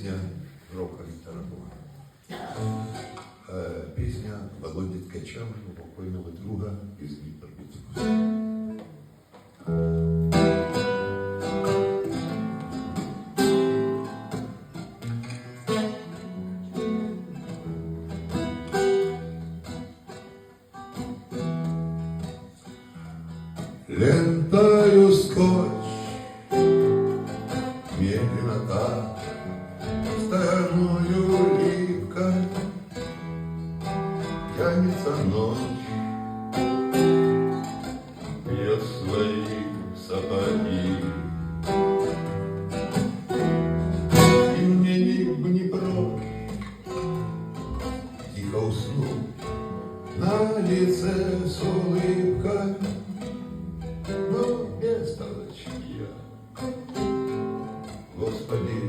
пісня рока Віктора Бога. Пісня Володі Ткача, покойного друга із Дніпропетровська. Лентаю скотч, медленно так, стальную липкой тянется ночь, бьет свои сапоги. И мне не прочь тихо уснуть, на лице с улыбкой, но без толчья. Господи,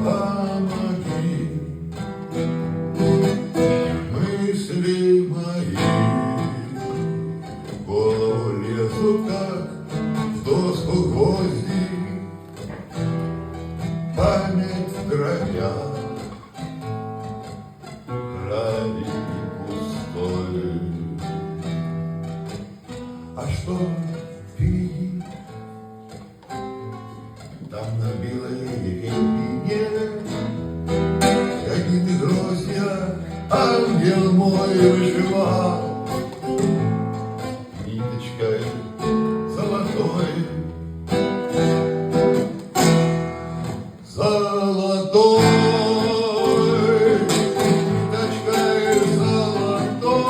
помоги. Мысли мои в голову лезут, как в доску гвозди. Память в дробях, край пустой. А что впереди? Там на белой рябине какие-то грозья ангел мой вышивал ниточкой золотой. Золотой, ниточкой золотой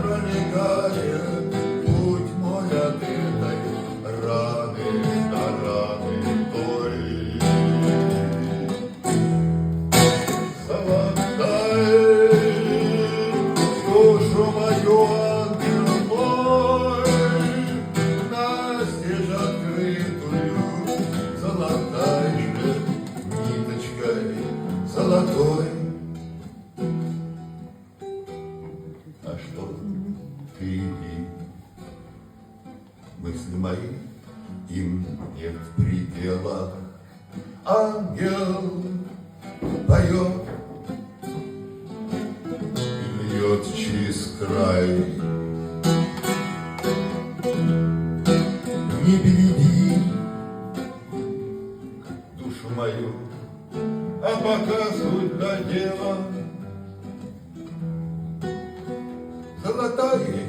пролегает путь мой от этой раны до раны той. Золотой, душу мою, ангел мой, настежь открытую золотой же ниточкой золотой. А что впереди? Мысли мои, им нет предела. Ангел поет и льет через край. Не береги душу мою, а пока суть до дела. Золотая